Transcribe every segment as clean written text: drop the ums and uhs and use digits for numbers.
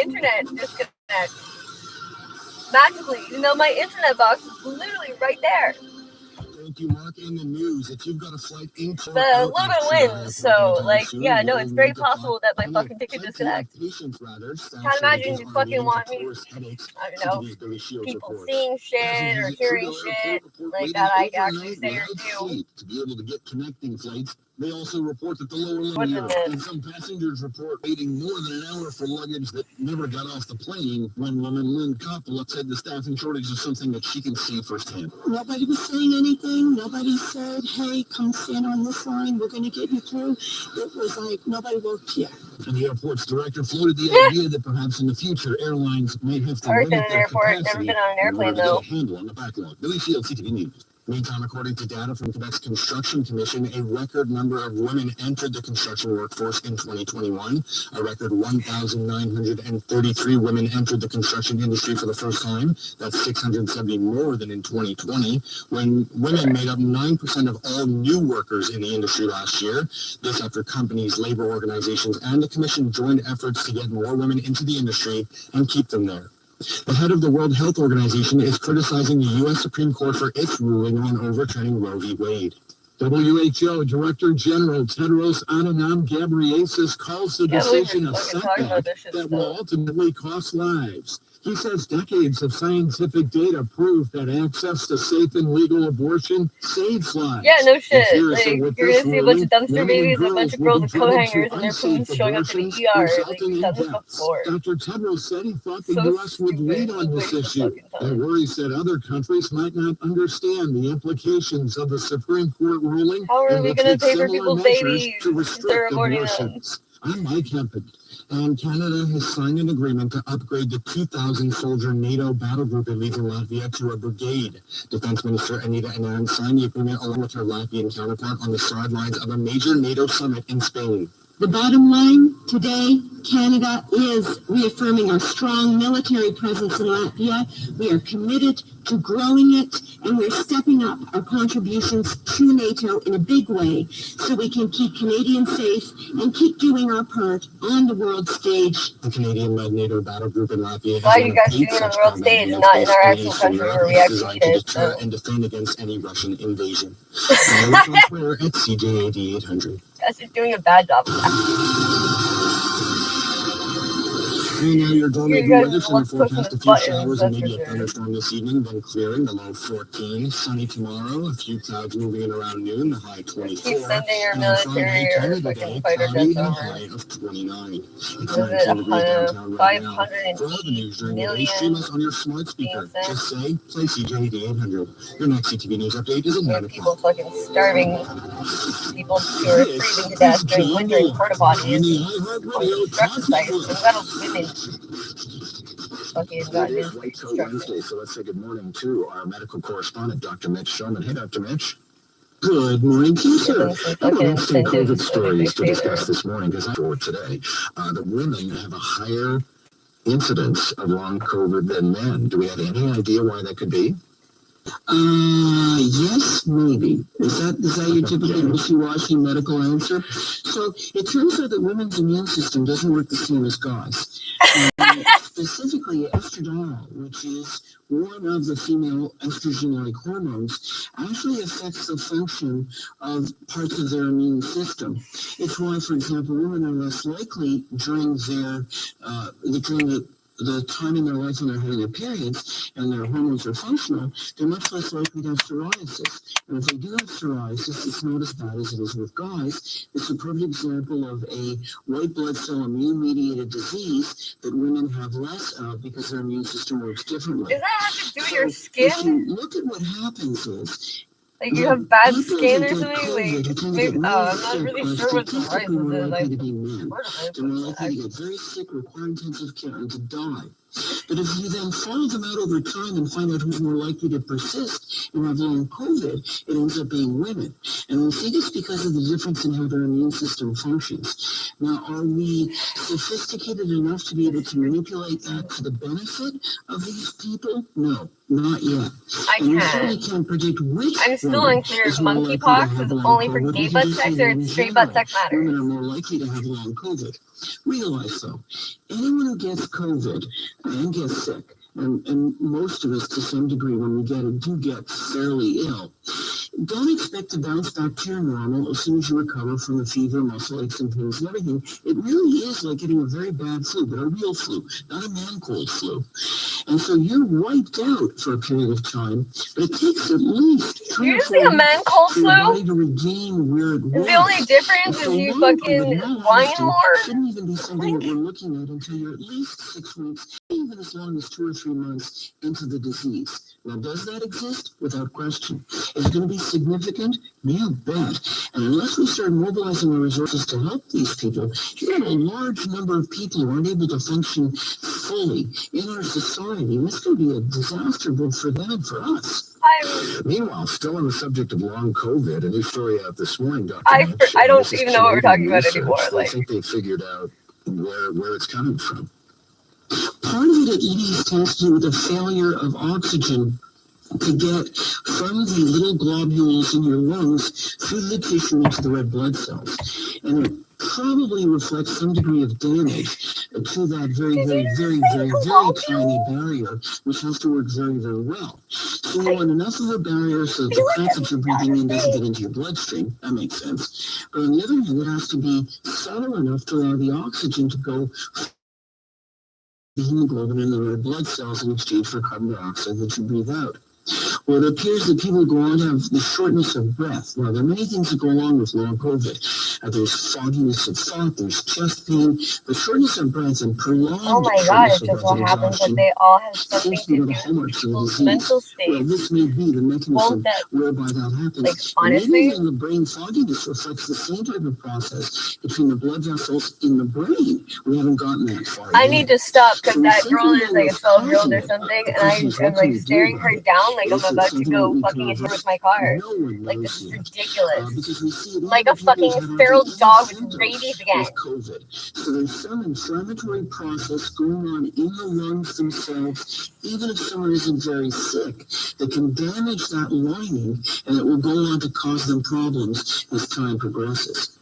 internet disconnects magically, even though my internet box is literally right there. Thank you, Mark. In the news, if you've got a flight in But a little bit of wind, so like, yeah, no, it's very possible that my fucking ticket disconnects. Can't imagine you fucking want me, I don't know, people seeing shit or hearing shit like that I actually say or do. To be able to get connecting flights, they also report that the lower limit and some passengers report waiting more than an hour for luggage that never got off the plane when woman Lynn Coppola said the staffing shortage is something that she can see firsthand. Nobody was saying anything. Nobody said, hey, come stand on this line. We're going to get you through. It was like nobody worked here. And the airport's director floated the idea that perhaps in the future airlines may have to limit their capacity. Never been on an airplane, though. Handle on the backlog. Billy Shields, CTV News. Meantime, according to data from Quebec's Construction Commission, a record number of women entered the construction workforce in 2021. A record 1,933 women entered the construction industry for the first time. That's 670 more than in 2020, when women made up 9% of all new workers in the industry last year. This after companies, labor organizations, and the commission joined efforts to get more women into the industry and keep them there. The head of the World Health Organization is criticizing the U.S. Supreme Court for its ruling on overturning Roe v. Wade. WHO Director General Tedros Adhanom Ghebreyesus calls the decision a setback that will ultimately cost lives. He says decades of scientific data prove that access to safe and legal abortion saves lives. Yeah, no shit. Like, you're gonna see a bunch of dumpster babies and a bunch of girls with coat hangers and their poos showing up to the ER. Like, we've done this before. Dr. Tedros said he thought the U.S. would lead on this issue. There worries that other countries might not understand the implications of the Supreme Court ruling. How are we gonna pay for people's babies if they're aborting them? I'm Mike Hempel, and Canada has signed an agreement to upgrade the 2,000-soldier NATO battle group in Legion, Latvia to a brigade. Defense Minister Anita Anand signed the agreement along with her Latvian counterpart on the sidelines of a major NATO summit in Spain. The bottom line today, Canada is reaffirming our strong military presence in Latvia. We are committed to growing it, and we're stepping up our contributions to NATO in a big way so we can keep Canadians safe and keep doing our part on the world stage. The Canadian-led NATO battle group in Latvia. Why are you guys doing it on the world stage and not in our actual country where we actually did? So. And defend against any Russian invasion. Look on Twitter at CJAD800. Guys are doing a bad job. And now your dormant weather center forecast a few showers and maybe a thunderstorm this evening, then clearing, the low 14. Sunny tomorrow, a few clouds moving in around noon, the high 24. Keep sending your military or fucking fighter jets over. High of 29. It's 19 degrees downtown right now. 500 For all the news during the day, stream us on your smart speaker. Just say, play CJD 800. Your next CTV News update is at 9 o'clock. People fucking starving. People who are freezing to death during winter in porta potties. Construction sites. We've got women. Wednesday, so let's say good morning to our medical correspondent, Dr. Mitch Shulman. Hey, Dr. Mitch. Good morning to you, sir. I have some COVID stories to discuss this morning because for today, the women have a higher incidence of long COVID than men. Do we have any idea why that could be? Yes, maybe. Is that your typical wishy-washy medical answer? So it turns out that women's immune system doesn't work the same as guys. Specifically, estradiol, which is one of the female estrogen-like hormones, actually affects the function of parts of their immune system. It's why, for example, women are less likely during the time in their life when they're having their periods and their hormones are functional, they're much less likely to have psoriasis. And if they do have psoriasis, it's not as bad as it is with guys. It's a perfect example of a white blood cell immune-mediated disease that women have less of because their immune system works differently. Does that have to do with your skin? If you look at what happens is, like you have bad skin or something? Maybe, I'm not really sure what psoriasis is. They're more likely to get very sick, require intensive care, and to die. But if you then follow them out over time and find out who's more likely to persist and have long COVID, it ends up being women. And we see this because of the difference in how their immune system functions. Now, are we sophisticated enough to be able to manipulate that to the benefit of these people? No, not yet. And we certainly can't predict which. I'm still woman unclear if is more likely to monkeypox have is long only for COVID. gay We can butt just say sex that or in it's straight butt general, sex matters. women are more likely to have long COVID. Realize though, anyone who gets COVID and gets sick, and most of us to some degree when we get it do get fairly ill, don't expect to bounce back to your normal as soon as you recover from the fever, muscle aches and pains and everything. It really is like getting a very bad flu, but a real flu, not a man-cold flu. And so you're wiped out for a period of time, but it takes at least 3 You're or just 4 like a man weeks cold for your flu? body to regain where it was. The only difference is you fucking whine more? Shouldn't even be something that we're looking at until you're at least 6 weeks, even as long as 2 or 3 months into the disease. Now, does that exist? Without question. Is it going to be significant? You bet. And unless we start mobilizing our resources to help these people, you have a large number of people who aren't able to function fully in our society. And it's going to be a disaster both for them and for us. Meanwhile, still on the subject of long COVID, a new story out this morning, Dr. I don't even know what we're talking about anymore. They think they figured out where it's coming from. Part of it at EDs tends to do with the failure of oxygen to get from the little globules in your lungs through the tissue into the red blood cells. And it probably reflects some degree of damage to that very tiny barrier, which has to work very, very well. So you want enough of a barrier so that the crap that you're breathing in doesn't get into your bloodstream. That makes sense. But on the other hand, it has to be subtle enough to allow the oxygen to go the hemoglobin in the red blood cells in exchange for carbon dioxide that you breathe out. Well, it appears that people go on to have the shortness of breath. Now, there are many things that go along with long COVID. There's fogginess of thought, there's chest pain, the shortness of breath and prolonged oh my god, it's just what happens, but they all have something to do with people's mental states. Well, this may be the mechanism whereby that happens. Like, honestly, maybe even the brain fogginess reflects the same type of process between the blood vessels in the brain. We haven't gotten that far I yet. need to stop because that girl is like a 12-year-old or something, and I'm like staring her down like I'm about to go fucking hit her with my car. Like, this is ridiculous. Like a fucking feral dog with rabies again. COVID. So there's some inflammatory process going on in the lungs themselves, even if someone isn't very sick, that can damage that lining, and it will go on to cause them problems as time progresses.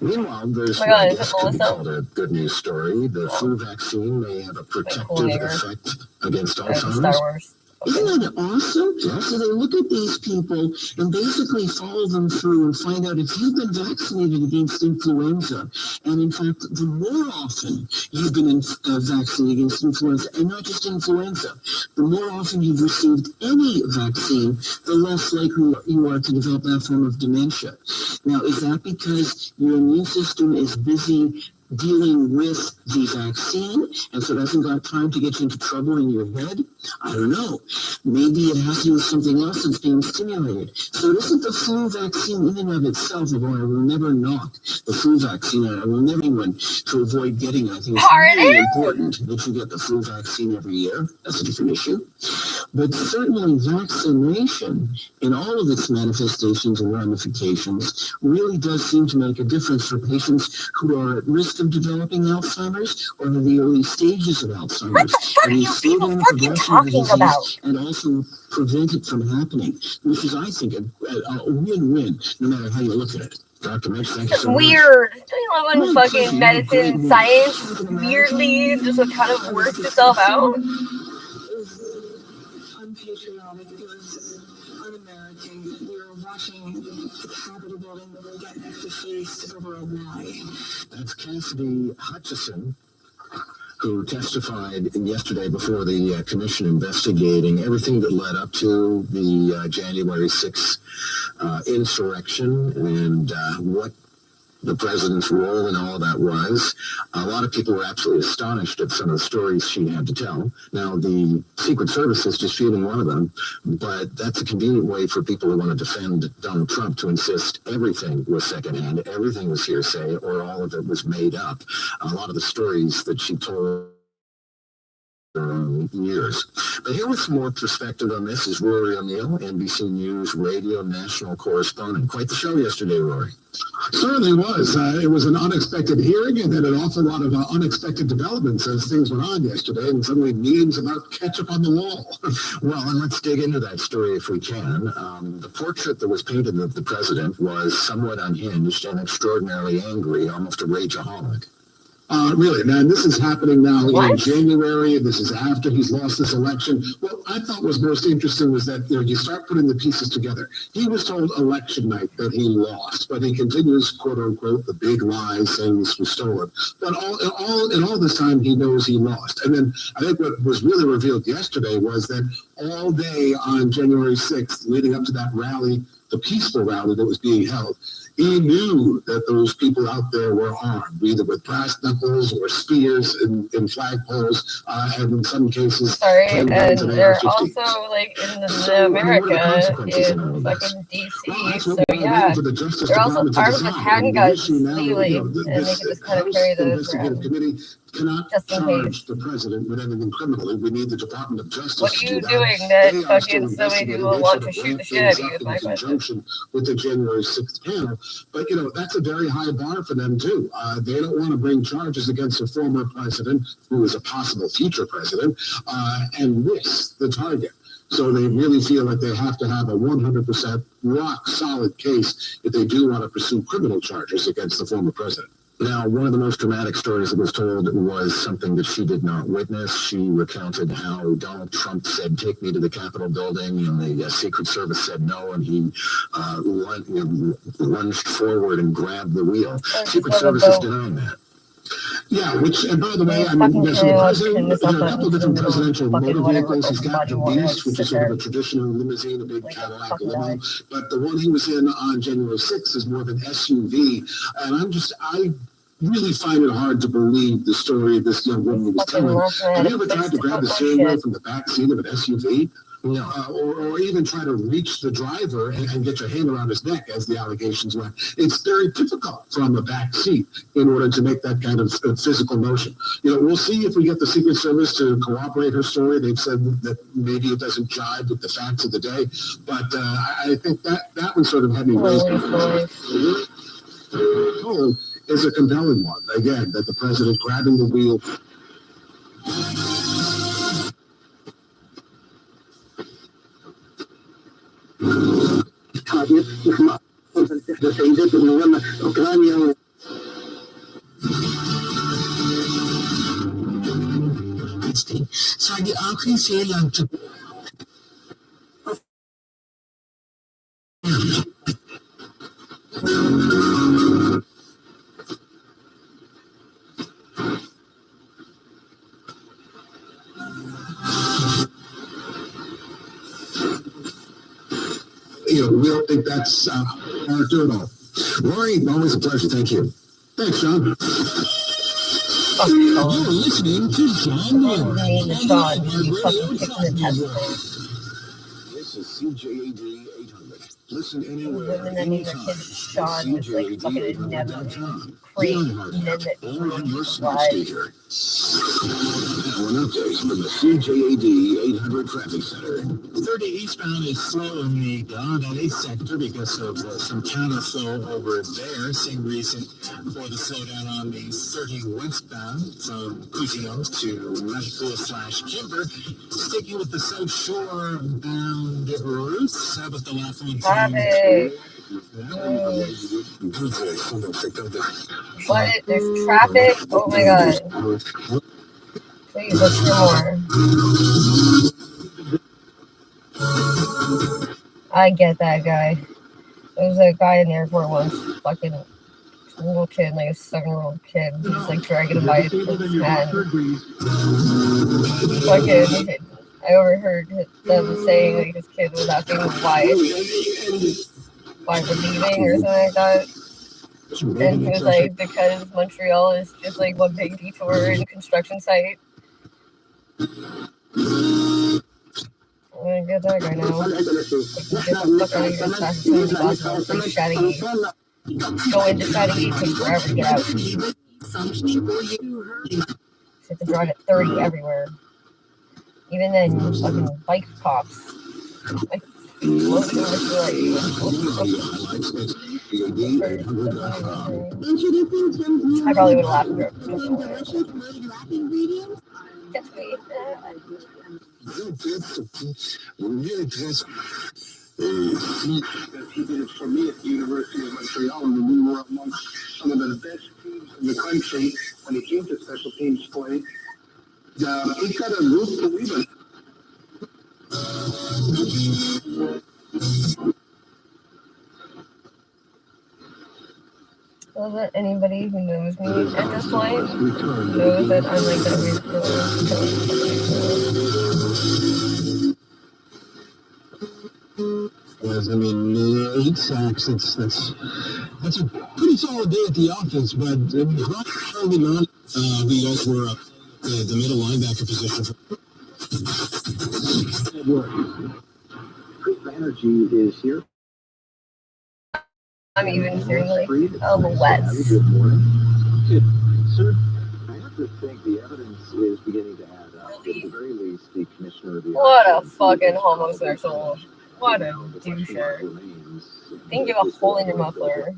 Meanwhile, there's oh my God, what could be called a good news story. The flu vaccine may have a protective effect against Alzheimer's. Star Wars. Isn't that awesome? So they look at these people and basically follow them through and find out if you've been vaccinated against influenza. And in fact, the more often you've been vaccinated against influenza, and not just influenza, the more often you've received any vaccine, the less likely you are to develop that form of dementia. Now, is that because your immune system is busy dealing with the vaccine, and so it hasn't got time to get you into trouble in your head? I don't know. Maybe it has to do with something else that's being stimulated. So it isn't the flu vaccine in and of itself, although I will never knock the flu vaccine. I will never anyone to avoid getting it. I think it's really important that you get the flu vaccine every year. That's a different issue. But certainly vaccination, in all of its manifestations and ramifications, really does seem to make a difference for patients who are at risk of developing Alzheimer's or in the early stages of Alzheimer's. What the fuck are you people fucking talking about? And also prevent it from happening, which is, I think, a win-win, no matter how you look at it. Dr. Mitch, thank you so much. Weird. Don't you love when fucking medicine, science, weirdly just kind of works itself out? Unpatriotic. It was un-American. We were watching the Capitol building get next to face over a lie. That's Cassidy Hutchison, who testified yesterday before the commission investigating everything that led up to the January 6th insurrection and what the president's role in all of that was. A lot of people were absolutely astonished at some of the stories she had to tell. Now, the Secret Service is disputing one of them, but that's a convenient way for people who want to defend Donald Trump to insist everything was secondhand, everything was hearsay, or all of it was made up. A lot of the stories that she told years. But here with some more perspective on this is Rory O'Neill, NBC News radio national correspondent. Quite the show yesterday, Rory. Certainly was. It was an unexpected hearing and then an awful lot of unexpected developments as things went on yesterday, and suddenly memes about ketchup on the wall. Well, and let's dig into that story if we can. The portrait that was painted of the president was somewhat unhinged and extraordinarily angry, almost a rageaholic. Really, man, this is happening now What? in January. This is after he's lost this election. What I thought was most interesting was that you start putting the pieces together. He was told election night that he lost, but he continues, quote unquote, the big lie saying this was stolen. But all this time, he knows he lost. And then I think what was really revealed yesterday was that all day on January 6th, leading up to that rally, the peaceful rally that was being held, he knew that those people out there were armed, either with brass knuckles or spears and flagpoles, and in some cases, Sorry, and handguns and they're AR-15s. also like in So, America, consequences in all in of fucking Well, DC. that's So what we're yeah, waiting for the Justice they're also Department to armed with decide. And the handguns issue now, legally, and they this can just kind of House carry those Investigative around. Committee cannot Just in charge case. the president with anything criminally. We need the Department of Justice What to are do you that. doing that They are fucking still so many investigating. people They want should to have shoot the ramped shit out of things you? up Is my in question. conjunction with the January 6th panel. But, that's a very high bar for them, too. They don't want to bring charges against a former president who is a possible future president and miss the target. So they really feel like they have to have a 100% rock-solid case if they do want to pursue criminal charges against the former president. Now, one of the most dramatic stories that was told was something that she did not witness. She recounted how Donald Trump said, "Take me to the Capitol building," and the Secret Service said no, and he lunged forward and grabbed the wheel. Secret Service is denying that. Yeah, and by the way, Yeah, I mean, fucking so the kill president, this there's a up couple of in different the middle of presidential fucking motor whatever vehicles. He's got body the water Beast, which sit is sort of there a traditional limousine, a big like a Cadillac fucking limo. dog. But the one he was in on January 6th is more of an SUV. And I really find it hard to believe the story this young woman was Fucking telling. left Have hand you ever tried to grab the fix steering wheel shit. from the back seat of an SUV? No. Or even try to reach the driver and get your hand around his neck, as the allegations went. It's very difficult from the back seat in order to make that kind of physical motion. We'll see if we get the Secret Service to corroborate her story. They've said that maybe it doesn't jive with the facts of the day, but I think that one sort of had me raised. Told is a compelling one. Again, that the president grabbing the wheel. साढ़े आखिरी से लग चुकी We don't think that's hard to at all. Rory, always a pleasure. Thank you. Thanks, John. You're listening to John Moore. You fucking kicked in the testicles. This is CJAD 800. Listen anywhere, Women that name their anytime. kids Sean is like fucking never create men that Or on your ruin smart lives. speaker. Now an update from the CJAD 800 Traffic Center. 30 eastbound is slow in the Valley sector because of some counterflow over there. Same reason for the slowdown on the 30 westbound from Cusinos to Mexico/Kimber. Sticking with the South Shore bound routes. How about the last one? Traffic. What? There's traffic? Oh my god. Please, let's hear more. I get that guy. There was a guy in the airport once, fucking little kid, like a 7-year-old kid. He's like dragging him by his hand. Fucking, I overheard them saying like his kid was asking why we're leaving or something like that. And he was like, because Montreal is just like one big detour and construction site. I'm gonna get that guy now. Like, get the fuck out of here as fast as soon as possible. It's like Shady. Go into Shady, it takes forever to get out. You have to drive at 30 everywhere. Even then, fucking bike cops. Like, most of them are still like, I probably would have laughed at her. That's me. He did it for me at the University of Montreal, and we were amongst some of the best teams in the country when it came to special teams play. He's got a group to leave us. Well, that anybody who knows me at this point knows that I'm like that weird girl. Yes, I mean, 8 sacks, that's a pretty solid day at the office, but probably not. We guys were the middle linebacker position. Chris Banerjee is here. I'm even hearing like, oh, the Wets. Good morning. Good, sir. I have to think the evidence is beginning to add up. At the very least, the commissioner of the What a fucking homosexual. What a doucher. Think you have a hole in your muffler.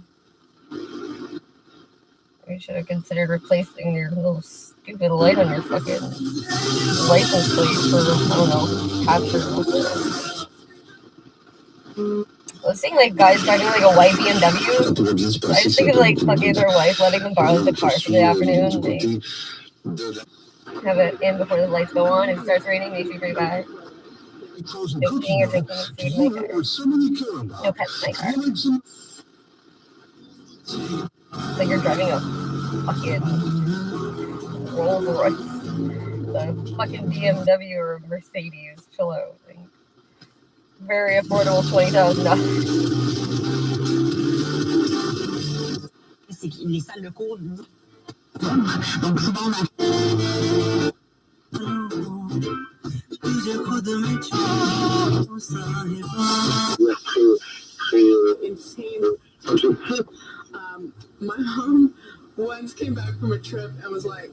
You should have considered replacing your little stupid light on your fucking license plate for, I don't know, capture. I was seeing like guys driving like a white BMW. I just think of like fucking their wife letting them borrow the car for the afternoon. They have it in before the lights go on. If it starts raining, makes you pretty bad. No eating or drinking food in my car. No pets in my car. It's like you're driving a fucking Rolls Royce. It's a fucking BMW or Mercedes. Chill out. Like, very affordable, $20,000. C'est qu'il les salles le cours. My mom once came back from a trip and was like,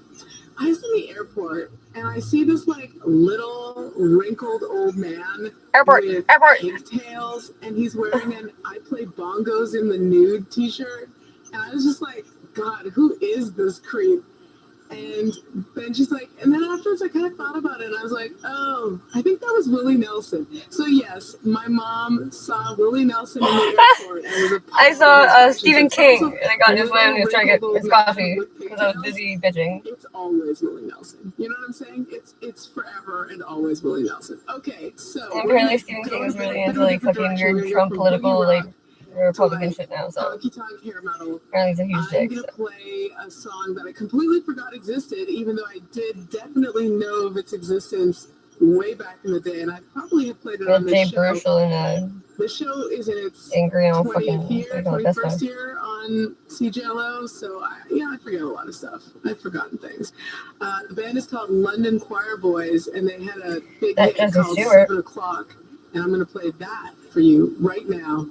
I was in the airport and I see this like little wrinkled old man with pigtails, and he's wearing an I Play Bongos in the Nude t-shirt. And I was just like, God, who is this creep? And then she's like, and then afterwards I kind of thought about it and I was like, oh, I think that was Willie Nelson. So yes, my mom saw Willie Nelson in the airport. And was I saw Stephen King, and I got in his way when he was trying to get his coffee because I was busy bitching. It's always Willie Nelson. You know what I'm saying? It's forever and always Willie Nelson. Okay, so and apparently Stephen King is really into like fucking weird Trump political like Republican shit now, so apparently he's a huge dick. I'm gonna play a song that I completely forgot existed, even though I did definitely know of its existence way back in the day, and I probably have played it on this show. The show is in its 20th year, 21st year on CJLO, so I forget a lot of stuff. I've forgotten things. The band is called London Choir Boys, and they had a big hit called 7 O'Clock, and I'm going to play that for you right now.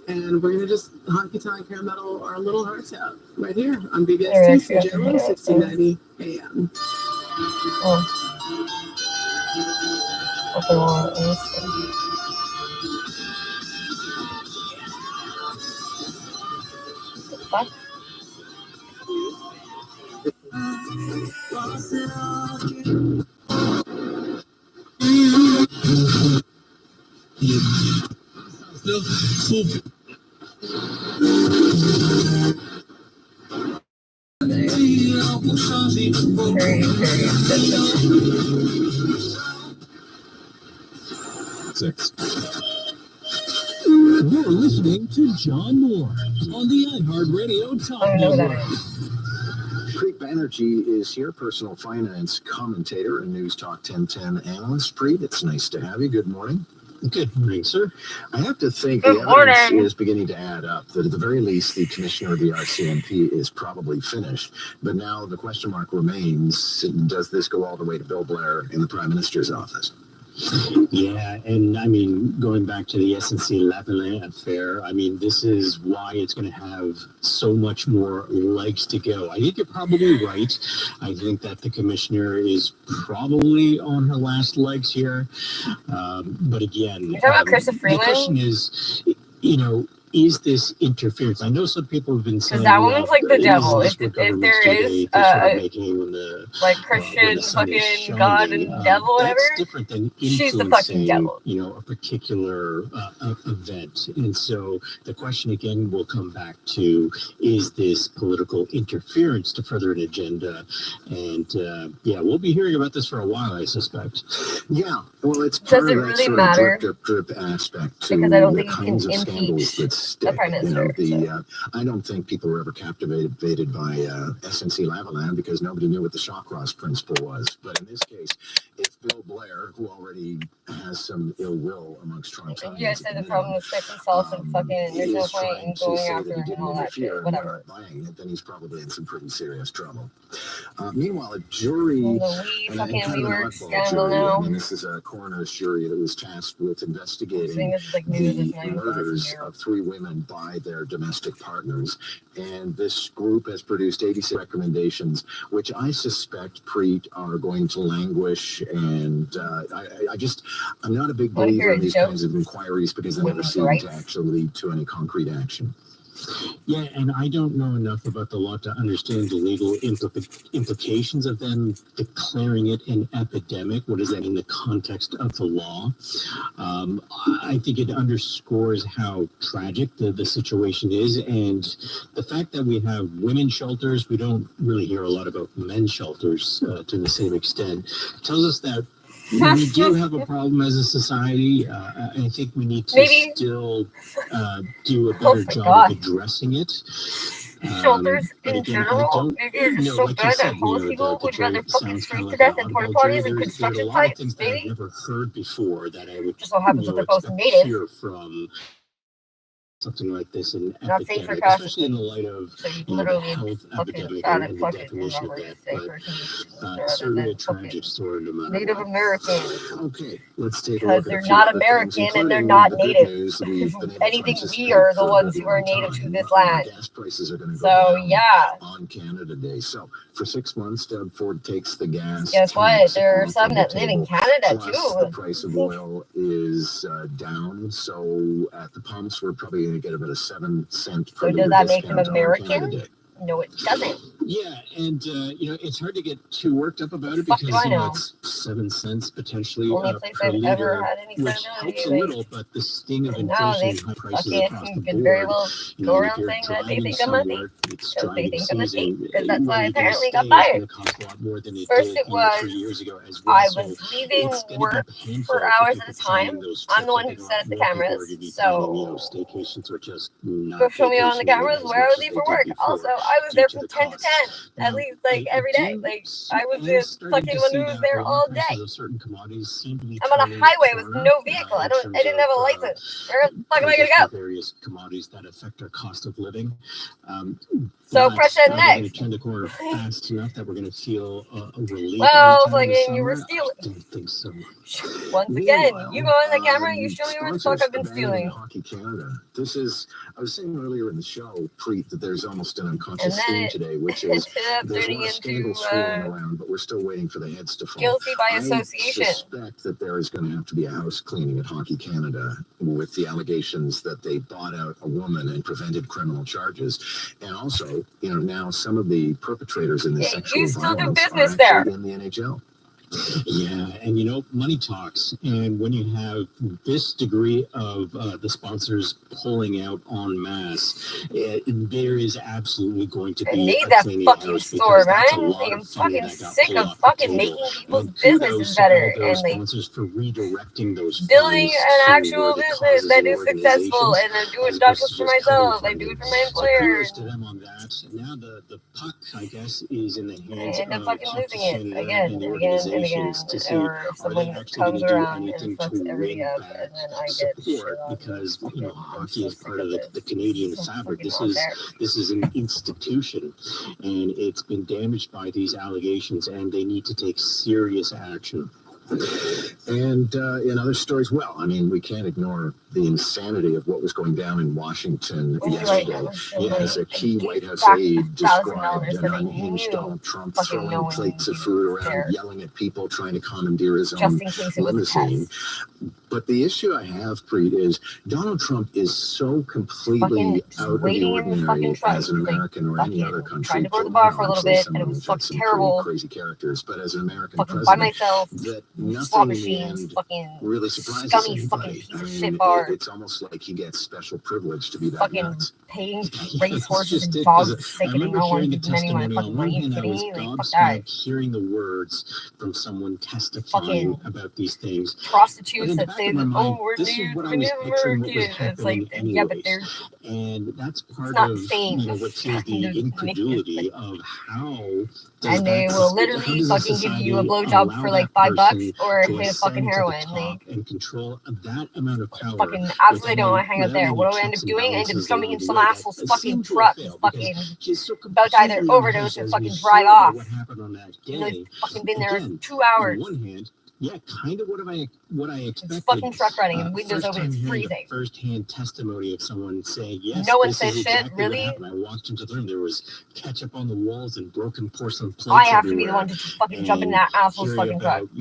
And we're going to just honky-tonk hair metal our little hearts out right here on BBS CJLO 1690 AM. Oh. Fuck. Very, very expensive. 6. You're listening to John Moore on the iHeartRadio Talk Network. Preet Banerjee is here, personal finance commentator and News Talk 1010 analyst. Preet, it's nice to have you. Good morning. Good morning, sir. I have to think the evidence is beginning to add up that at the very least the commissioner of the RCMP is probably finished. But now the question mark remains, does this go all the way to Bill Blair in the Prime Minister's office? Yeah, and I mean, going back to the SNC-Lavalin affair, I mean, this is why it's going to have so much more legs to go. I think you're probably right. I think that the commissioner is probably on her last legs here. But again, You're talking about Krista Freeland? The question is, you know, is this interference? I know some people have been saying that woman's like the devil. If there is like Christian fucking God and devil, whatever, that's different than she's the fucking devil. You know, a particular event. And so the question again will come back to, is this political interference to further an agenda? And yeah, we'll be hearing about this for a while, I suspect. Yeah, well, it's Does part it of that really sort matter? of drip aspect to Because I don't the think you kinds can of scandals impeach that stick. Prime Minister, I don't think people were ever captivated by SNC-Lavalin because nobody knew what the Shawcross principle was. But in this case, if Bill Blair, who already has some ill will amongst Torontonians, you guys said the problem with sex and sauce and fucking, there's no point in going after him and all that shit, whatever. Buying it, then he's probably in some pretty serious trouble. Meanwhile, a jury, The fucking WeWork scandal now. and this is a coroner's jury that was tasked with investigating This is like news the is 95 murders here. of 3 women by their domestic partners. And this group has produced 86 recommendations, which I suspect, Preet, are going to languish. And I'm not a big believer in these kinds of inquiries because they never seem to actually lead to any concrete action. Yeah, and I don't know enough about the law to understand the legal implications of them declaring it an epidemic. What is that in the context of the law? I think it underscores how tragic the situation is, and the fact that we have women's shelters, we don't really hear a lot about men's shelters to the same extent, tells us that we do have a problem as a society. I think we need to still do a better job of addressing it. Shelters in general, maybe it's just so bad that homeless people would rather fucking freeze to death in porta potties and construction sites. Maybe. I've never heard before that I would just so happens that they're both native. Hear from something like this in Not safe for epidemic, especially in the light of health epidemic and the definition of that. But certainly a tragic story no matter Native what. Americans. Okay, let's take a Because look at they're a few not other American things, and they're including not the good native. news that we've been able to Anything, anticipate we are the for a ones who long are native time. to this land. Gas prices are going to go So down yeah, on Canada Day. So for 6 months, Doug Ford takes the gas. guess what? tax There are off some the that live in table. Canada Plus, too. the price of oil is down. So at the pumps, we're probably going to get about a 7-cent per So liter does that make them discount on American? Canada Day. No, it doesn't. Yeah, and you know, it's hard to get too worked up about it Fuck because do I know? it's 7 cents potentially Only place per I've liter, ever had any which credibility. helps a Like, little, but the sting of and now inflation they and high prices fucking across the can very board. well You go know, if around you're saying that they driving think I'm a thief. somewhere, it's Because they driving think I'm a season. thief. Because that's why I Where you're gonna apparently stay got is fired. gonna cost a lot more than it First did, it 3 was, years ago as well. I So was leaving it's gonna work be painful for for hours people at a planning time. those I'm the trips. one I who think set up the more people are cameras. gonna be So planning, you know, staycations or just not go show me on the vacationing cameras as where I much would as leave they for did work. before Also, I was due there to from the 10 to costs. 10, at least like I every day. do Like I was am the starting fucking to one see who was that there the all prices day. of certain commodities seem to be I'm on a turning highway with corner, no vehicle. in I terms didn't have a of, license. Where the fuck am I prices gonna for go? various commodities that affect our cost of living. So But press that we're going to next. turn the corner fast enough that we're going to feel a relief Well, anytime in the fucking, you were summer. stealing. I don't think so. Once again, Meanwhile, you go on the camera, you show me where the fuck sponsors I've been abandoning stealing. Hockey Canada. I was saying earlier in the show, Preet, that there's almost an unconscious And then theme it today, which ended is up there's a turning lot of scandal into swirling around, but we're still waiting for the heads to fall. guilty by I association. suspect that there is going to have to be a house cleaning at Hockey Canada with the allegations that they bought out a woman and prevented criminal charges. And also, you know, now some of the perpetrators in this Yeah, sexual you still do violence business are there. actually in the NHL. Yeah, and you know, money talks. And when you have this degree of the sponsors pulling out en masse, there is absolutely going to I be need a that cleaning fucking house store, because that's a man. lot Like, of I'm funding fucking that got sick pulled of off the fucking table. making people's And businesses kudos to better all those and like sponsors for redirecting those building funds an to actual worthy business causes that and is successful, organizations, and I do it as not opposed just to for just cutting myself, I do funding. it for my So employer. kudos to them on that. Now the puck, I guess, is in the I hands end up of fucking losing it Hockey again Canada and and the again and again, organizations to see, or are they someone actually comes going to do around and anything fucks to everything win up, back and then I get shit support? on. Because, you know, I'm hockey so is sick part of of this. the Canadian So fabric. fucking unfair. This is an institution, and it's been damaged by these allegations, and they need to take serious action. And in other stories, well, I mean, we can't ignore the insanity of what was going down in Washington yesterday. As a key White House aide described an unhinged Donald Trump throwing plates of food around, yelling at people, trying to commandeer his own limousine. But the issue I have, Preet, is Donald Trump is so completely out of the ordinary as an American or any other country. Tried to go to the bar for a little bit, and it was fucking terrible. Crazy characters, but as an American fucking president, by myself, that slot nothing in the machines, end fucking really surprises scummy anybody. fucking piece of I shit mean, bar. it's almost like he gets special privilege to be that Fucking nuts. paying Yeah, race that's horses just and it, dogs 'cause is I sickening. I remember don't want hearing to the give them any of my testimony. fucking On money. one Are you hand, I kidding was me? Like, fuck that. gobsmacked hearing the words from someone testifying Fucking about these things. prostitutes But in the that back say of my that, mind, oh, we're this is Native what I was picturing what was American. It's like, happening yeah, but anyways. they're And that's part not of saying what seems the kind of incredulity of how and they will literally fucking give you a blowjob for like $5 or hit a fucking heroin. Like, and control that amount of power. fucking absolutely don't want to hang out there. What do I end up doing? I end up jumping in some asshole's fucking truck, fucking about to either overdose or fucking drive off. What happened on that You know, day? it's fucking been there Again, 2 hours. On one hand, yeah, kind of what I expected. It's fucking truck running and windows First open. time It's hearing freezing. the first-hand testimony of someone saying, yes, No one this says is shit, exactly what really? happened. I walked into the room. There was ketchup on the walls and broken porcelain plates I have to be the everywhere. one to just fucking jump in that asshole's Hearing fucking truck. about,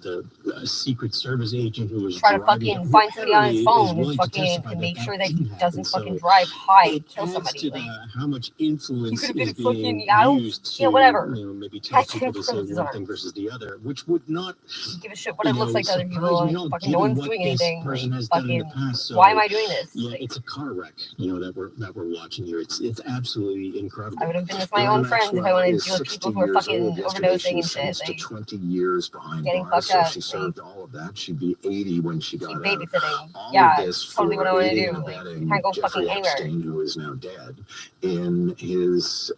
the Secret Service agent who was Try to driving fucking who find somebody on his apparently phone is and willing to fucking testify to that make that sure that he didn't doesn't happen. fucking So drive high and it kill adds somebody. to Like, how much influence he could have is been fucking, being I don't, used yeah, to, whatever. maybe tell I people to can't say prove his one arm. thing versus the other, which would not Give a shit what it looks like to other people. surprise me at Like, all, fucking no given one's what doing this anything. person Like, has done in the fucking, past. So, why am I doing this? yeah, Like, it's a car wreck, that we're watching here. It's absolutely incredible. I would have been with my own friends if I wanted to deal with people who are fucking overdosing and shit. Like, Like, 20 years behind getting bars, fucked so up. she Like, served all of that. She'd be 80 when she keep got out. babysitting. All Yeah, of this it's totally what I for want to aiding do. and Like, abetting can't go Jeffrey fucking anywhere. Epstein, who is now dead, in his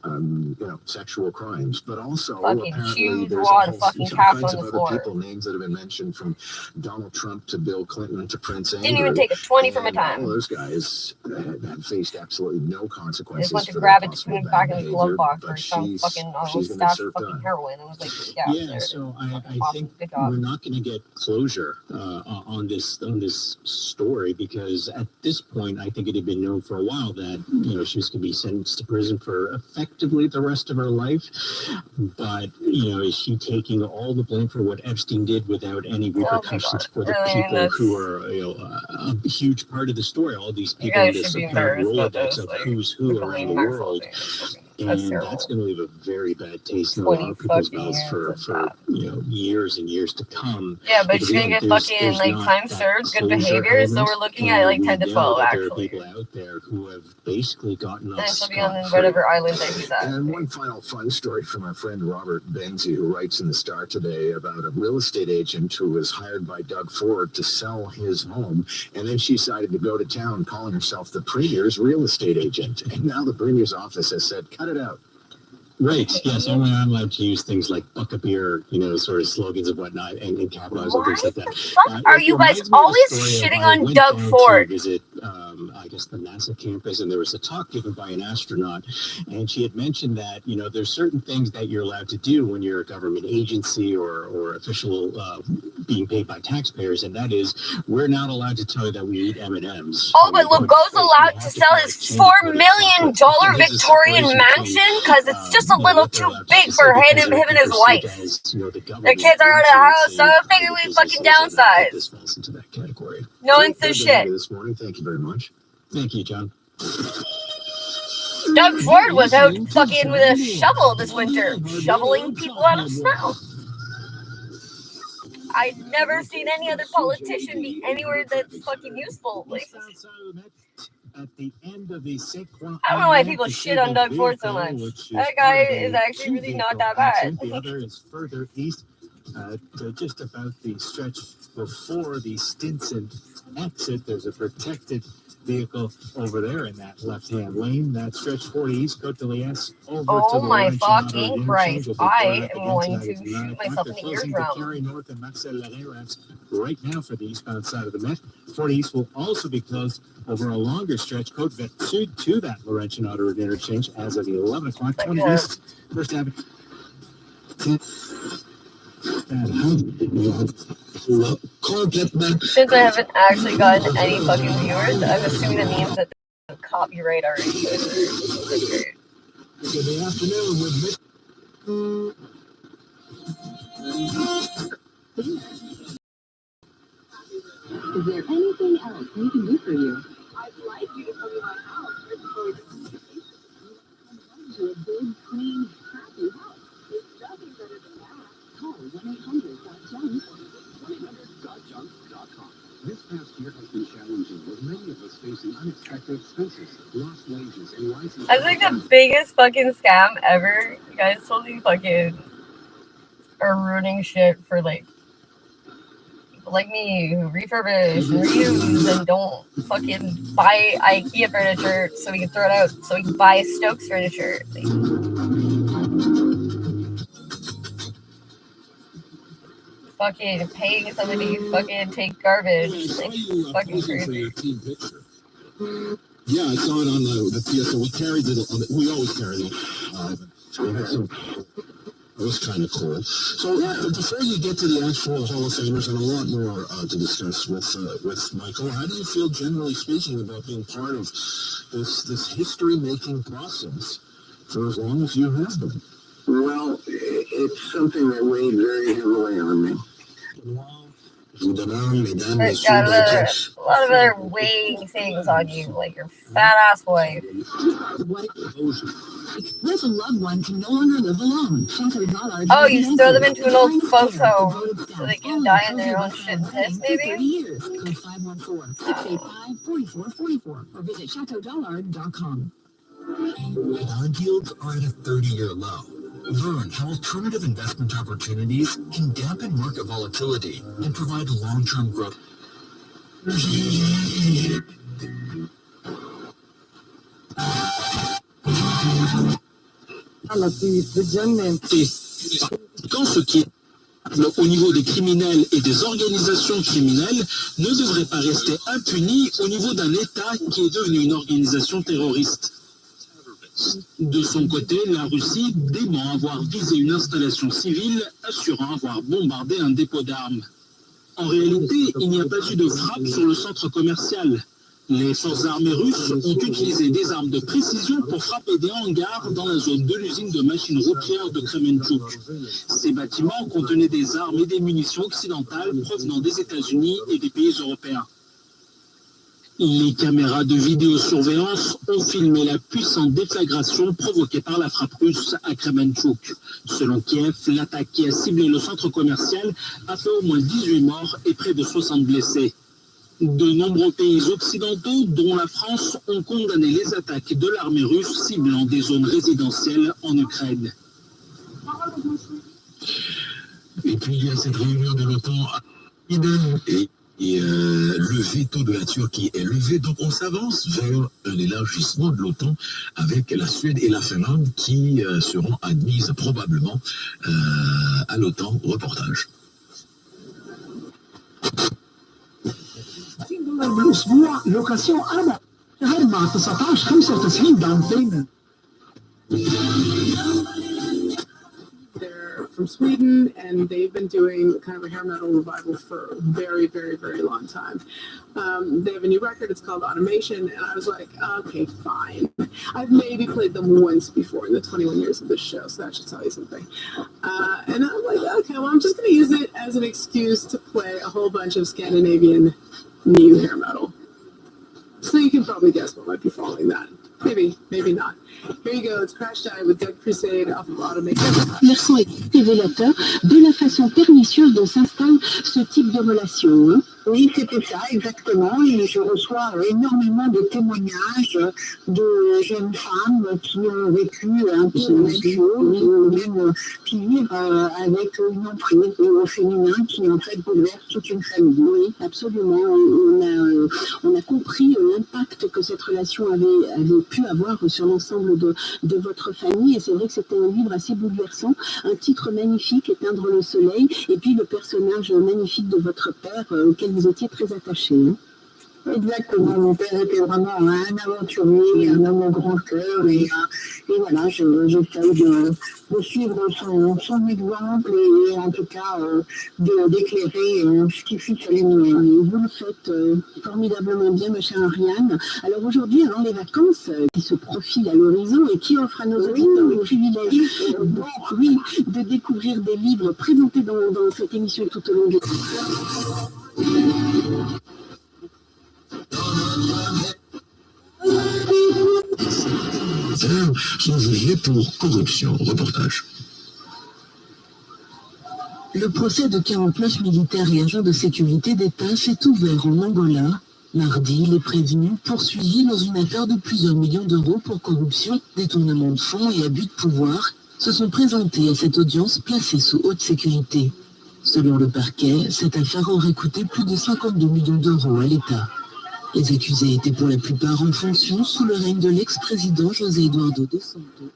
sexual crimes, but also Fucking apparently huge there's wad all of fucking kinds cash on of the other floor. people, names that have been mentioned, from Donald Trump to Bill Clinton to Prince Andrew. Didn't even take a 20 from a And all time. those guys have faced absolutely no I consequences just went to for grab their it, put possible it bad back in his glove behavior, box but or some fucking she's gonna stash serve fucking time. heroin. I was like, yeah, there it is. So I Awesome. think Good job. we're not going to get closure on this story, because at this point, I think it had been known for a while that she was going to be sentenced to prison for effectively the rest of her life. But is she taking all the blame for what Epstein did without any repercussions for the people who are a huge part of the story? All these people in this apparent Rolodex of who's who around the world. And that's going to leave a very bad taste in a lot of people's mouths for years and years to come. Yeah, but Because she's gonna again, get there's fucking like not time that served, good closure behavior. So element, we're looking at like 10 to we 12 know that there are actually. people out there who have basically gotten And us she'll be on scot-free. whatever island that he's at. And one final fun story from our friend Robert Benzie, who writes in the Star today about a real estate agent who was hired by Doug Ford to sell his home, and then she decided to go to town calling herself the Premier's real estate agent. And now the Premier's office has said, cut it out. Right. Yes. Only I'm allowed to use things like buck a beer, sort of slogans and whatnot, and capitalize on things like that. Fuck are you guys always shitting on Doug Ford? To visit, I guess, the NASA campus, and there was a talk given by an astronaut, and she had mentioned that there's certain things that you're allowed to do when you're a government agency or official being paid by taxpayers, and that is we're not allowed to tell you that we eat M&Ms. Oh, but Legault's allowed to sell his $4 million Victorian mansion because it's just a little too big for him and his wife. Their kids are out of the house, so I figured we fucking downsize. This falls into that category. No one says shit. This morning, thank you very much. Thank you, John. Doug Ford was out fucking with a shovel this winter, shoveling people out of snow. I've never seen any other politician be anywhere that's fucking useful. Like, At the end of the I don't know why people shit on Doug Ford so much. That guy is actually really not that bad. The other is further east, to just about the stretch before the Stinson exit. There's a protected vehicle over there in that left-hand lane. That stretch 40 East Côte de Liesse over to Oh the my Laurentian fucking Auto Christ. interchange will be I brought up am again going tonight to at 9 shoot o'clock. myself They're in the closing eardrum. the Carry North and Marcel-Larrey ramps right now for the eastbound side of the Met. 40 East will also be closed over a longer stretch, Côte Verte Sud to that Laurentian Auto interchange as of 11 o'clock. 20 East, First Avenue. Since I haven't actually gotten any fucking viewers, I'm assuming that means that the copyright already is great. Good afternoon with Is there anything else we can do for you? I'd like you to come to my house. To a big, clean, happy house. There's nothing better than that. Call 1-800-GOT-JUNK. 1-800-GOT-JUNK.com. This past year has been challenging, with many of us facing unexpected expenses, lost wages, and rising. That's like the biggest fucking scam ever. You guys totally fucking are ruining shit for like people like me who refurbish and reuse and don't fucking buy IKEA furniture so we can throw it out so we can buy Stokes furniture. Like, fucking paying somebody to fucking take garbage. Like, fucking crazy. Yeah, I saw it on the PSO. We carried it on we always carry it. It was kind of cool. So before you get to the actual Hall of Famers and a lot more to discuss with Michael, how do you feel generally speaking about being part of this history-making process for as long as you have been? Well, it's something that weighed very heavily on me. Got a lot of other weighing things on you, like your fat ass wife. What if a loved one can no longer live alone? Oh, you throw them into an old folks home so they can die in their own shit and piss, maybe? Call 514-685-4444 or visit ChateauDollard.com. Bond yields are at a 30-year low. Learn how alternative investment opportunities can dampen market volatility and provide long-term growth. Quand ce qui est au niveau des criminels et des organisations criminelles ne devrait pas rester impuni au niveau d'un État qui est devenu une organisation terroriste. De son côté, la Russie dément avoir visé une installation civile, assurant avoir bombardé un dépôt d'armes. En réalité, il n'y a pas eu de frappe sur le centre commercial. Les forces armées russes ont utilisé des armes de précision pour frapper des hangars dans la zone de l'usine de machines routières de Kremenchuk. Ces bâtiments contenaient des armes et des munitions occidentales provenant des États-Unis et des pays européens. Les caméras de vidéosurveillance ont filmé la puissante déflagration provoquée par la frappe russe à Kremenchuk. Selon Kiev, l'attaque qui a ciblé le centre commercial a fait au moins 18 morts et près de 60 blessés. De nombreux pays occidentaux, dont la France, ont condamné les attaques de l'armée russe ciblant des zones résidentielles en Ukraine. Et puis il y a cette réunion de l'OTAN et le veto de la Turquie est levé, donc on s'avance vers un élargissement de l'OTAN avec la Suède et la Finlande qui seront admises probablement à l'OTAN. Reportage. لوكاسيون 4 غير مع 19 95 داون بيمنت. They're from Sweden, and they've been doing kind of a hair metal revival for a very, very, very long time. They have a new record. It's called Automation, and I was like, okay, fine. I've maybe played them once before in the 21 years of this show, so that should tell you something. And I'm like, okay, well, I'm just going to use it as an excuse to play a whole bunch of Scandinavian new hair metal. So you can probably guess what might be following that. Maybe, maybe not. Here you go, it's Crash Die with Dead Crusade off of Automation. Versant est révélateur de la façon pernicieuse dont s'installe ce type de relation. Hein. Oui, c'était ça, exactement. Et je reçois énormément de témoignages de jeunes femmes qui ont vécu un peu la même chose, ou même pire, avec une emprise au féminin qui en fait bouleverse toute une famille. Oui, absolument. On a compris l'impact que cette relation avait pu avoir sur l'ensemble de votre famille. Et c'est vrai que c'était un livre assez bouleversant, un titre magnifique, Éteindre le soleil, et puis le personnage magnifique de votre père auquel vous étiez très attaché. Hein. Exactement, mon père était vraiment un aventurier, un homme au grand cœur, et voilà, j'essaie de suivre son exemple et en tout cas d'éclairer ce qui fut les miens. Et vous le faites formidablement bien, ma chère Ariane. Alors aujourd'hui, avant les vacances qui se profilent à l'horizon et qui offrent à nos auditeurs le privilège de découvrir des livres présentés dans cette émission tout au long de sont jugés pour corruption. Reportage. Le procès de 49 militaires et agents de sécurité d'État s'est ouvert en Angola. Mardi, les prévenus, poursuivis dans une affaire de plusieurs millions d'euros pour corruption, détournement de fonds et abus de pouvoir, se sont présentés à cette audience placée sous haute sécurité. Selon le parquet, cette affaire aurait coûté plus de 52 millions d'euros à l'État. Les accusés étaient pour la plupart en fonction sous le règne de l'ex-président José Eduardo dos Santos.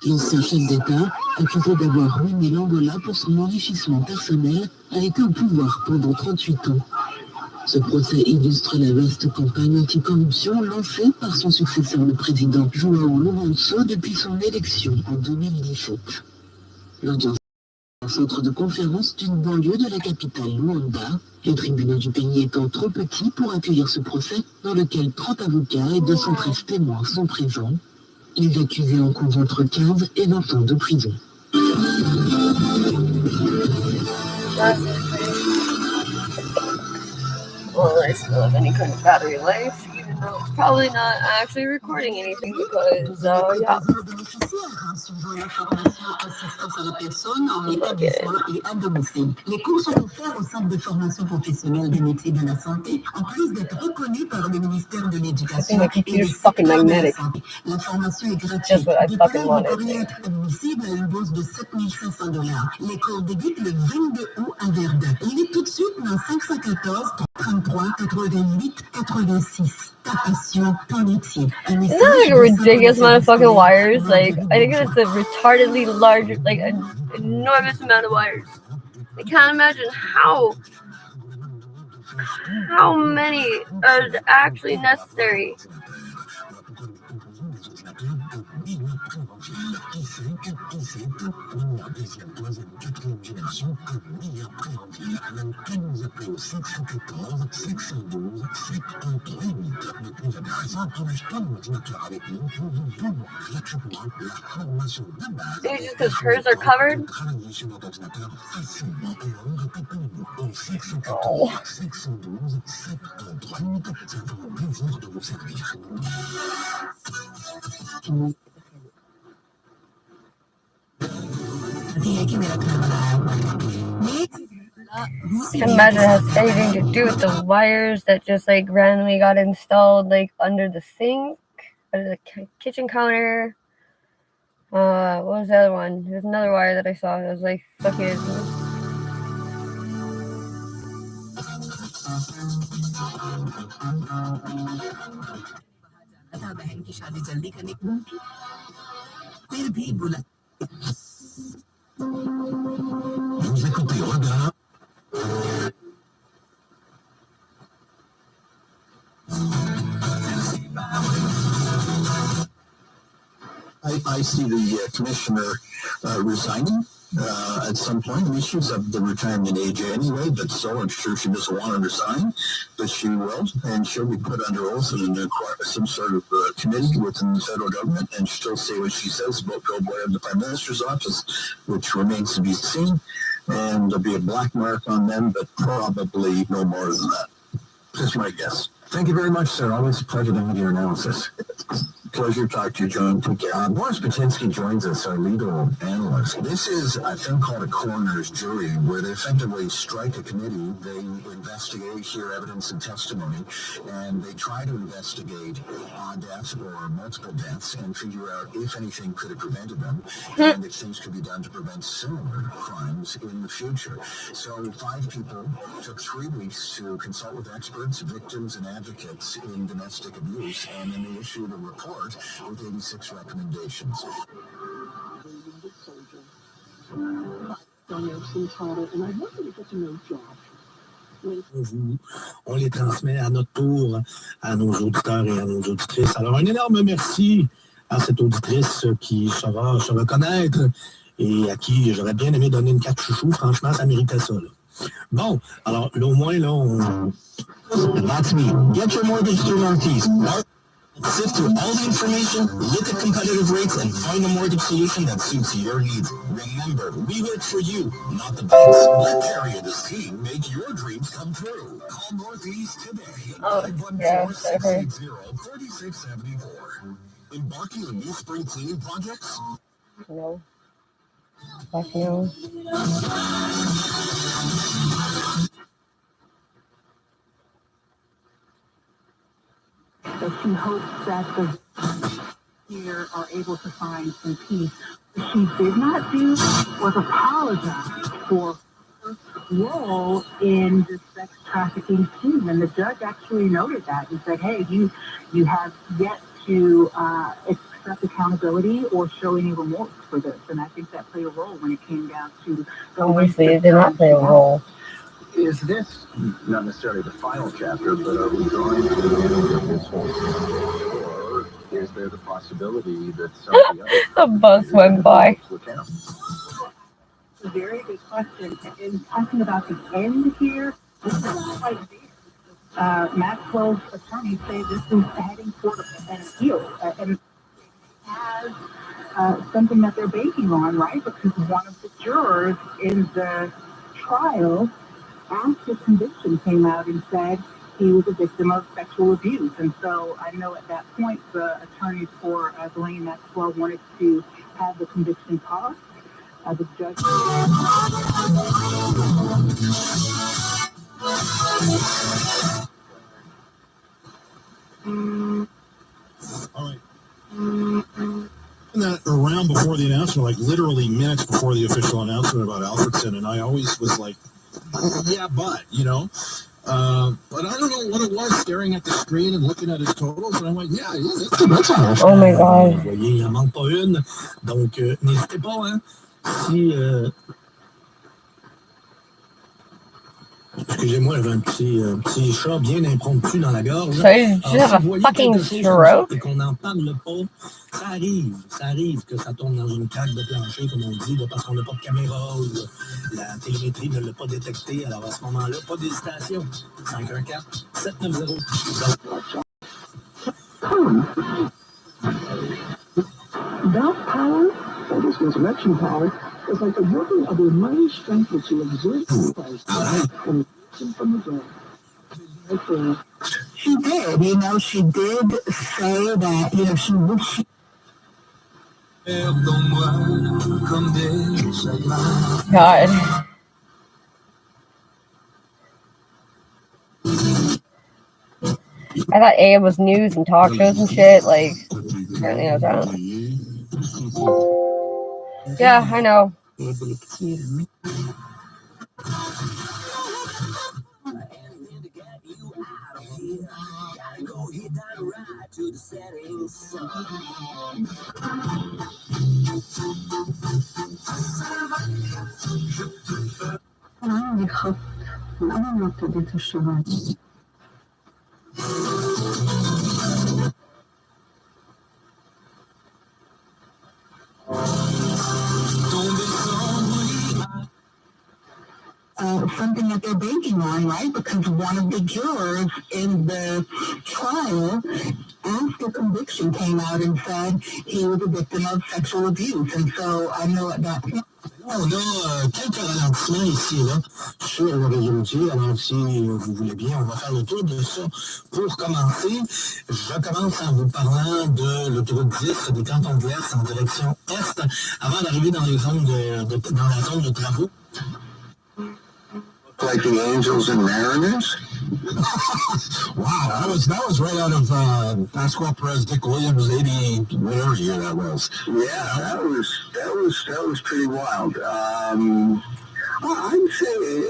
L'ancien chef d'État, accusé d'avoir ruiné l'Angola pour son enrichissement personnel, a été au pouvoir pendant 38 ans. Ce procès illustre la vaste campagne anticorruption lancée par son successeur, le président João Lourenço, depuis son élection en 2017. L'audience est un centre de conférence d'une banlieue de la capitale Luanda, les tribunaux du pays étant trop petits pour accueillir ce procès dans lequel 30 avocats et 213 témoins sont présents. Les accusés encourent entre 15 et 20 ans de prison. Well, I still have any kind of battery life, even though it's probably not actually recording anything because, yeah. Les cours sont offerts au centre de formation professionnelle des métiers de la santé, en plus d'être reconnus par le ministère de l'Éducation. My computer's fucking magnetic. La formation est gratuite. Just what I fucking wanted. Pourrait être admissible à une bourse de $7 500. Les cours débutent le 22 août à Verdun. Il est tout de suite dans 514 33 88 86. Ta passion, ton métier. Isn't that like a ridiculous amount of fucking wires? Like, I think that's a retardedly large, like, an enormous amount of wires. I can't imagine how many are actually necessary. Maybe just because hers are covered? Oh. I can imagine it has anything to do with the wires that just like randomly got installed like under the sink, under the kitchen counter. What was the other one? There's another wire that I saw. It was like fucking. I see the commissioner resigning at some point. I mean, she's of the retirement age anyway, but so I'm sure she doesn't want to resign, but she will, and she'll be put under oath in some sort of committee within the federal government, and she'll say what she says about Bill Blair in the Prime Minister's office, which remains to be seen, and there'll be a black mark on them, but probably no more than that. That's my guess. Thank you very much, sir. Always a pleasure to have your analysis. Pleasure to talk to you, John. Take care. Boris Patinsky joins us, our legal analyst. This is a thing called a coroner's jury, where they effectively strike a committee. They investigate, hear evidence and testimony, and they try to investigate deaths or multiple deaths and figure out if anything could have prevented them and if things could be done to prevent similar crimes in the future. So 5 people took 3 weeks to consult with experts, victims, and advocates in domestic abuse, and then they issued a report with 86 recommendations. And I worked at such a nice job. On les transmet à notre tour à nos auditeurs et à nos auditrices. Alors, un énorme merci à cette auditrice qui saura se reconnaître et à qui j'aurais bien aimé donner une carte chouchou. Franchement, ça méritait ça. Là. Bon, alors là, au moins, là, on... That's me. Get your mortgage through Northeast. Sift through all the information, look at competitive rates, and find a mortgage solution that suits your needs. Remember, we work for you, not the banks. Let Perry and his team make your dreams come true. Call Northeast today. Oh, yeah, okay. 3674. Embarking on new spring cleaning projects? No. Fuck no. That she hopes that the here are able to find some peace. What she did not do was apologize for her role in the sex trafficking scheme, and the judge actually noted that. He said, "Hey, you have yet to accept accountability or show any remorse for this," and I think that played a role when it came down to. Obviously, it did not play a role. Is this not necessarily the final chapter, but are we drawing to the end of this whole story? Or is there the possibility that some of the other The bus went by. It's a very good question. In talking about the end here, this is quite big. Maxwell's attorneys say this is heading toward an appeal, and it has something that they're banking on, right? Because one of the jurors in the trial, after conviction came out and said he was a victim of sexual abuse. And so I know at that point the attorneys for Ghislaine Maxwell wanted to have the conviction tossed. The judge. All right. That around before the announcement, like literally minutes before the official announcement about Alfredson, and I always was like, yeah, but, you know, but I don't know what it was, staring at the screen and looking at his totals, and I'm like, yeah, that's Oh my god. Vous voyez, il n'en manque pas une, donc n'hésitez pas, hein, si... Excusez-moi, j'avais un petit chat bien impromptu dans la gorge. So you just have a fucking stroke? Et qu'on n'en parle pas, ça arrive que ça tombe dans une craque de plancher, comme on dit, là, parce qu'on n'a pas de caméra ou la télémétrie ne l'a pas détecté. Alors à ce moment-là, pas d'hésitation. 514-790. That power, or this resurrection power, is like a working of a mighty strength which you exert in Christ and from the dead. She did, you know, she did say that, you know, she wished. God. I thought AM was news and talk shows and shit. Like, apparently I was wrong. Yeah, I know. Something that they're banking on, right? Because one of the jurors in the trial, after conviction came out and said he was a victim of sexual abuse. And so I know at that point. On a quelques ralentissements ici et là sur le résolution. Alors, si vous voulez bien, on va faire le tour de ça. Pour commencer, je commence en vous parlant de l'autoroute 10 des cantons de l'Est en direction Est avant d'arriver dans les zones dans la zone de travaux. like the Angels and Mariners? Wow, that was right out of Pascual Perez, Dick Williams, 80, whatever year that was. Yeah, that was pretty wild. I'd say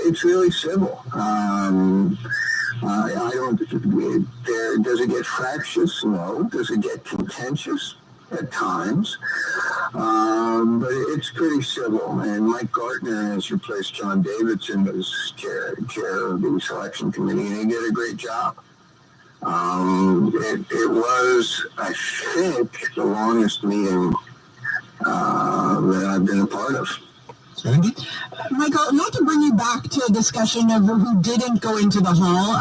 it's really civil. I don't. Does it get fractious? No. Does it get contentious? At times. But it's pretty civil. And Mike Gartner has replaced John Davidson as chair of the selection committee, and he did a great job. It was, I think, the longest meeting that I've been a part of. Michael, not to bring you back to a discussion of who didn't go into the hall,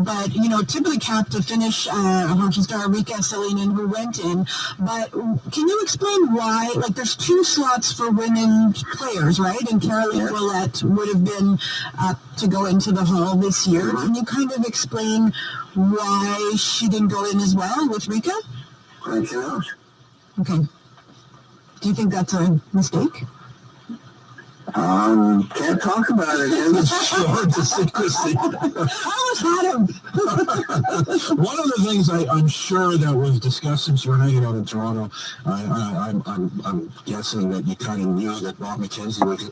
but, typically capped to finish hockey star Rika Salonen, who went in. But can you explain why, there's 2 slots for women players, right? And Caroline Ouellette would have been up to go into the hall this year. Can you kind of explain why she didn't go in as well with Rika? I cannot. Okay. Do you think that's a mistake? Can't talk about it. It's short to secrecy. One of the things I'm sure that was discussed since you were hanging out in Toronto, I'm guessing that you kind of knew that Bob McKenzie was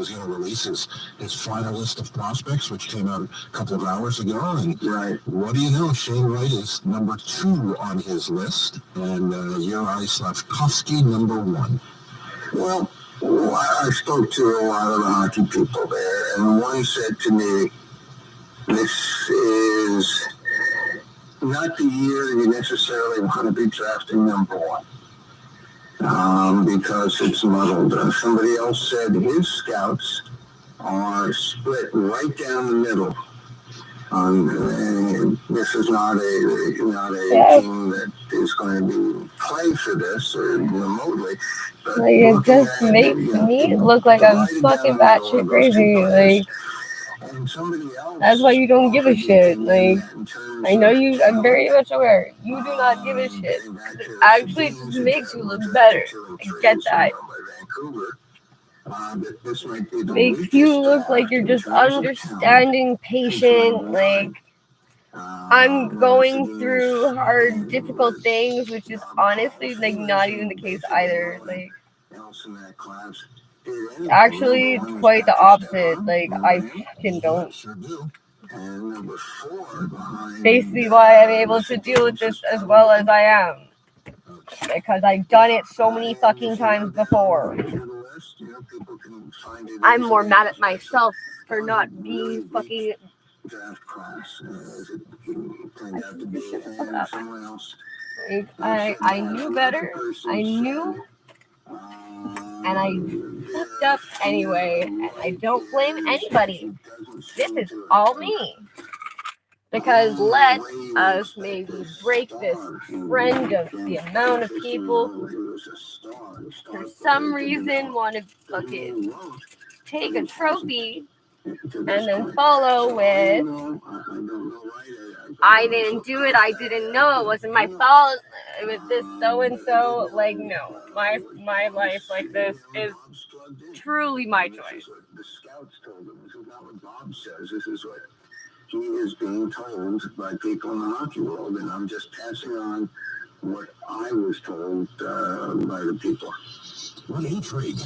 going to release his final list of prospects, which came out a couple of hours ago. And what do you know? Shane Wright is number 2 on his list, and Juraj Slafkovsky number 1. Well, I spoke to a lot of the hockey people there, and one said to me, this is not the year you necessarily want to be drafting number 1, because it's muddled. Somebody else said his scouts are split right down the middle. This is not a team that is going to play for this or remotely. It just makes me look like I'm fucking batshit crazy. That's why you don't give a shit. I know you. I'm very much aware. You do not give a shit. Actually, it just makes you look better. I get that. Makes you look like you're just understanding, patient. I'm going through hard, difficult things, which is honestly not even the case either. Actually, it's quite the opposite. I fucking don't. Basically, why I'm able to deal with this as well as I am, because I've done it so many fucking times before. I'm more mad at myself for not being fucking. I knew better. I knew, and I fucked up anyway. And I don't blame anybody. This is all me. Because let us maybe break this trend of the amount of people who, for some reason, want to fucking take a trophy and then follow with, I didn't do it, I didn't know, it wasn't my fault, it was this so-and-so. No, my life like this is truly my choice. The scouts told him, this is not what Bob says, this is what he is being told by people in the hockey world, and I'm just passing on what I was told by the people. What intrigue.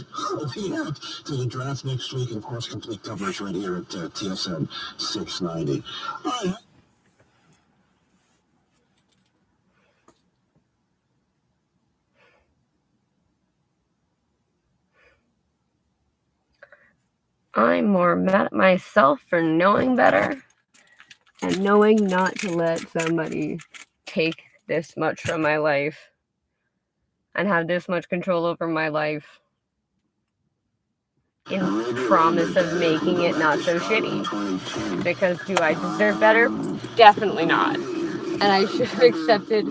Leading up to the draft next week, and of course, complete coverage right here at TSN 690. All right. I'm more mad at myself for knowing better and knowing not to let somebody take this much from my life and have this much control over my life in promise of making it not so shitty. Because do I deserve better? Definitely not. And I should have accepted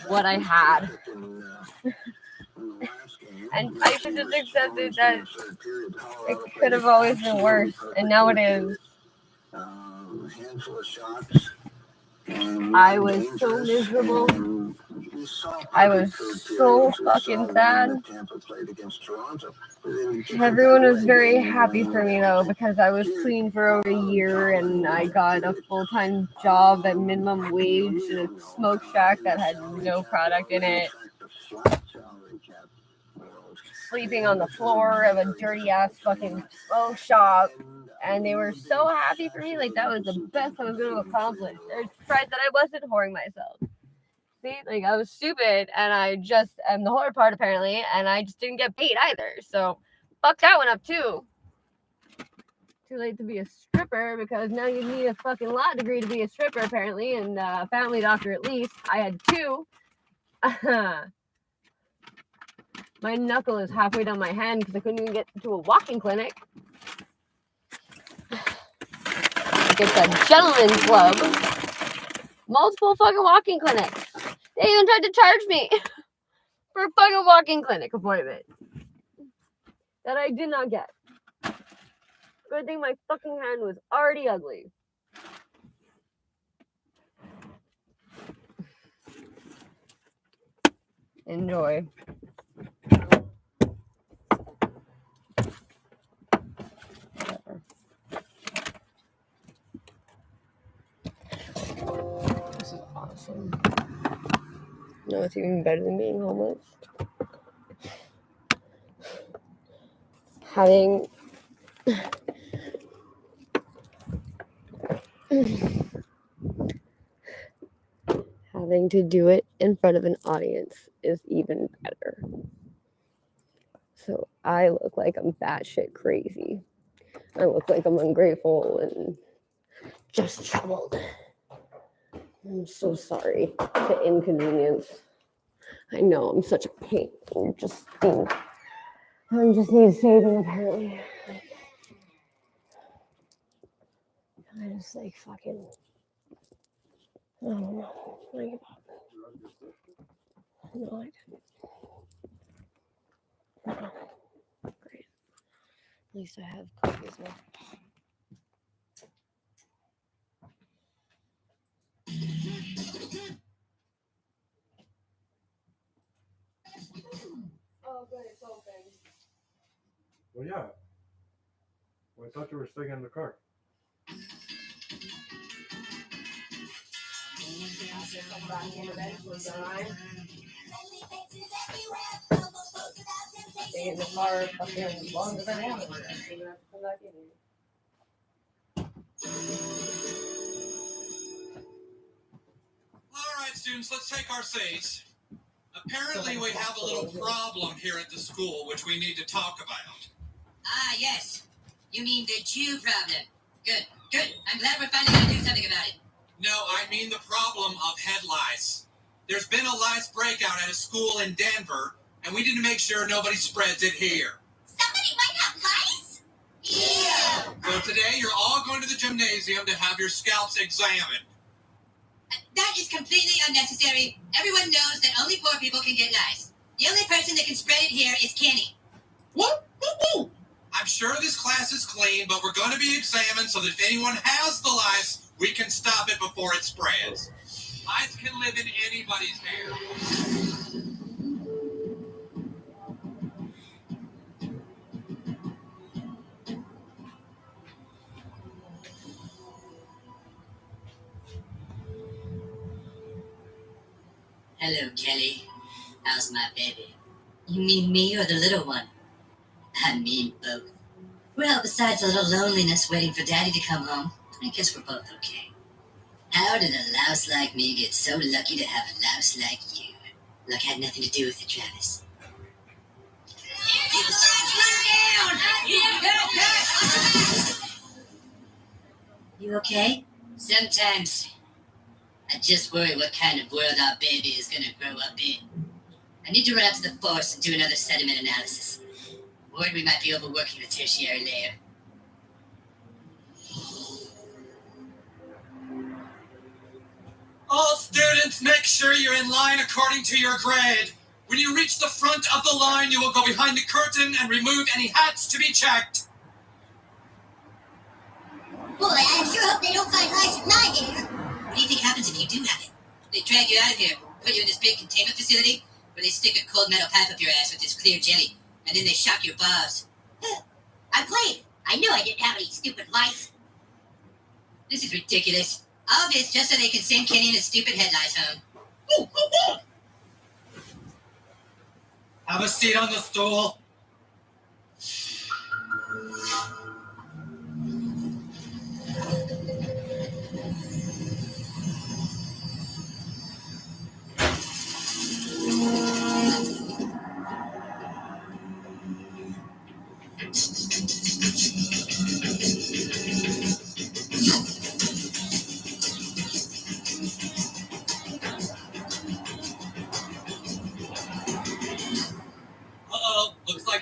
what I had. And I should have accepted that it could have always been worse. And now it is. I was so miserable. I was so fucking sad. Everyone was very happy for me though, because I was clean for over a year and I got a full-time job at minimum wage in a smoke shack that had no product in it. Sleeping on the floor of a dirty ass fucking smoke shop. And they were so happy for me. That was the best I was going to accomplish. They're surprised that I wasn't whoring myself. See, like I was stupid, and I just am the hard part apparently, and I just didn't get paid either. So, fuck that one up too. Too late to be a stripper because now you need a fucking law degree to be a stripper apparently, and a family doctor at least. I had 2. My knuckle is halfway down my hand because I couldn't even get to a walking clinic. It's a gentleman's club. Multiple fucking walking clinics. They even tried to charge me for a fucking walking clinic appointment that I did not get. Good thing my fucking hand was already ugly. Enjoy. Whatever. This is awesome. No, it's even better than being homeless. Having to do it in front of an audience is even better. So I look like I'm batshit crazy. I look like I'm ungrateful and just troubled. I'm so sorry to inconvenience. I know I'm such a pain. I just need saving apparently. I just like fucking, I don't know. I give up. No, I didn't. No. Great. At least I have cookies now. Oh, good, it's open. Well, yeah. Well, I thought you were staying in the car. Stay in the car fucking as long as I want. I'm gonna have to come back in here. All right, students, let's take our seats. Apparently, we have a little problem here at the school, which we need to talk about. Ah, yes. You mean the Jew problem. Good, good. I'm glad we're finally going to do something about it. No, I mean the problem of head lice. There's been a lice breakout at a school in Denver, and we need to make sure nobody spreads it here. Somebody might have lice? Yeah. So today, you're all going to the gymnasium to have your scalps examined. That is completely unnecessary. Everyone knows that only poor people can get lice. The only person that can spread it here is Kenny. What? I'm sure this class is clean, but we're going to be examined so that if anyone has the lice, we can stop it before it spreads. Lice can live in anybody's hair. Hello, Kelly. How's my baby? You mean me or the little one? I mean both. Well, besides a little loneliness waiting for Daddy to come home, I guess we're both okay. How did a louse like me get so lucky to have a louse like you? Luck had nothing to do with it, Travis. Keep the lights down! You okay? Sometimes. I just worry what kind of world our baby is going to grow up in. I need to run out to the forest and do another sediment analysis. Worried we might be overworking the tertiary layer. All students, make sure you're in line according to your grade. When you reach the front of the line, you will go behind the curtain and remove any hats to be checked. Boy, I sure hope they don't find lice in my hair. What do you think happens if you do have it? They drag you out of here, put you in this big containment facility, where they stick a cold metal pipe up your ass with this clear jelly, and then they shock your balls. I played. I knew I didn't have any stupid lice. This is ridiculous. All this just so they can send Kenny and his stupid head lice home. Have a seat on the stool.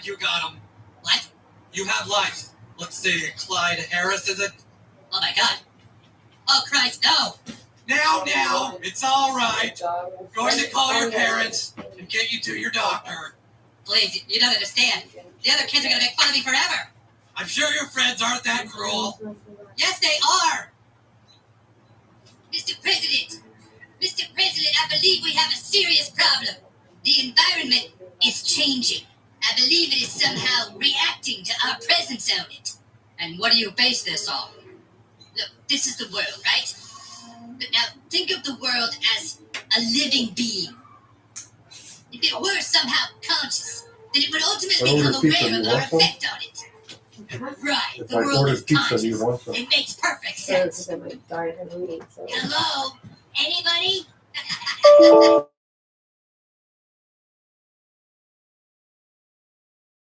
right, you got him. What? You have life. Let's see, Clyde Harris, is it? Oh my God. Oh Christ, no. Now, it's all right. Going to call your parents and get you to your doctor. Please, you don't understand. The other kids are gonna make fun of me forever. I'm sure your friends aren't that cruel. Yes, they are. Mr. President, I believe we have a serious problem. The environment is changing. I believe it is somehow reacting to our presence on it. And what do you base this on? Look, this is the world, right? But now think of the world as a living being. If it were somehow conscious, then it would ultimately become aware of our effect on it. Right, If the I world order is pizza, conscious. do you want some? It makes perfect sense. Hello? Anybody?